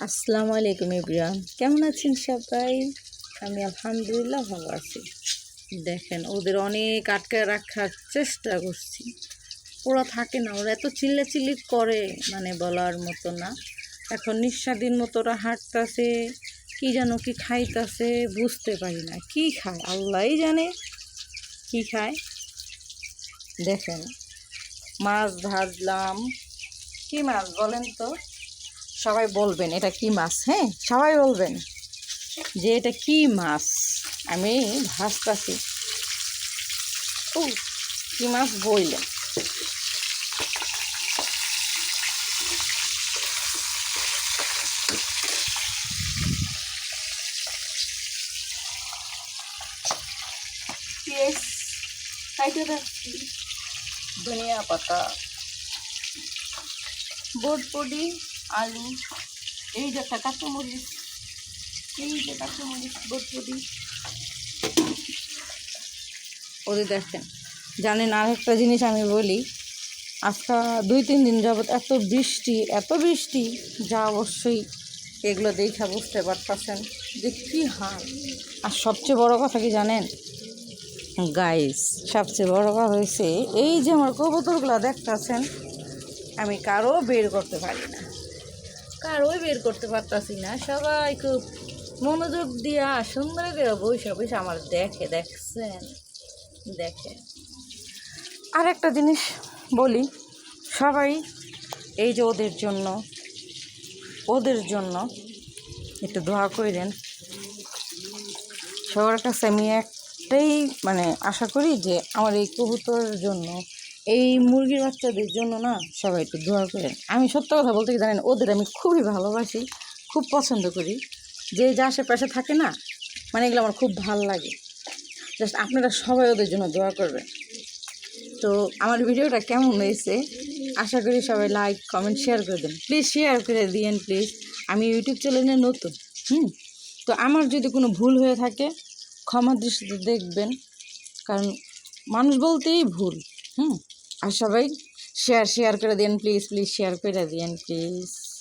আসসালামু আলাইকুম এভরিওয়ান, কেমন আছেন সবাই? আমি আলহামদুলিল্লাহ ভালো আছি। দেখেন, ওদের অনেক আটকায় রাখার চেষ্টা করছি, ওরা থাকে না, ওরা এত চিল্লাচিল্লি করে মানে বলার মতো না। এখন নিঃস্বাধীন মতো ওরা হাঁটতেছে, কি যেন কি খাইতেছে বুঝতে পারি না, কি খায় আল্লাহই জানে কি খায়। দেখেন, মাছ ভাজলাম। কি মাছ বলেন তো? সবাই বলবেন এটা কি মাছ, হ্যাঁ সবাই বলবেন যে এটা কি মাছ। আমি ভাজতাছি। ও, কি মাছ বইলেন? পেঁয়াজ কাইটে রাখছি, ধনিয়া পাতা, বটবটি, আলু, এই যে একটা কাঁচামরিচ, বটবটি। ওদের দেখেন, জানেন আর একটা জিনিস আমি বলি, আজকে 2-3 দিন যাবৎ এত বৃষ্টি যা অবশ্যই এগুলো দেখা বুঝতে পারতেছেন যে কী হাল। আর সবচেয়ে বড় কথা কি জানেন গাইস, সবচেয়ে বড় কথা হয়েছে এই যে আমার কবুতরগুলো দেখতেছেন, আমি কারোই বের করতে পারতাছি না। সবাই খুব মনোযোগ দিয়া সুন্দর করে বসে আমার দেখছেন। আর একটা জিনিস বলি, সবাই এই যে ওদের জন্য একটু দোয়া করেন। সবার কাছে আমি একটাই আশা করি যে আমার এই কবুতরের জন্য, এই মুরগির বাচ্চাদের জন্য না সবাই একটু দোয়া করেন। আমি সত্য কথা বলতে কি জানেন, ওদের আমি খুবই ভালোবাসি, খুব পছন্দ করি। যে আশেপাশে থাকে না, এগুলো আমার খুব ভালো লাগে। জাস্ট আপনারা সবাই ওদের জন্য দোয়া করবেন। তো আমার ভিডিওটা কেমন হয়েছে আশা করি সবাই লাইক কমেন্ট শেয়ার করে দেন, প্লিজ শেয়ার করে দিয়েন প্লিজ। আমি ইউটিউব চ্যানেলে নতুন, তো আমার যদি কোনো ভুল হয়ে থাকে ক্ষমা দৃষ্টিতে দেখবেন, কারণ মানুষ বলতেই ভুল। আর সবাই শেয়ার করে দিন প্লিজ শেয়ার করে দিন প্লিজ।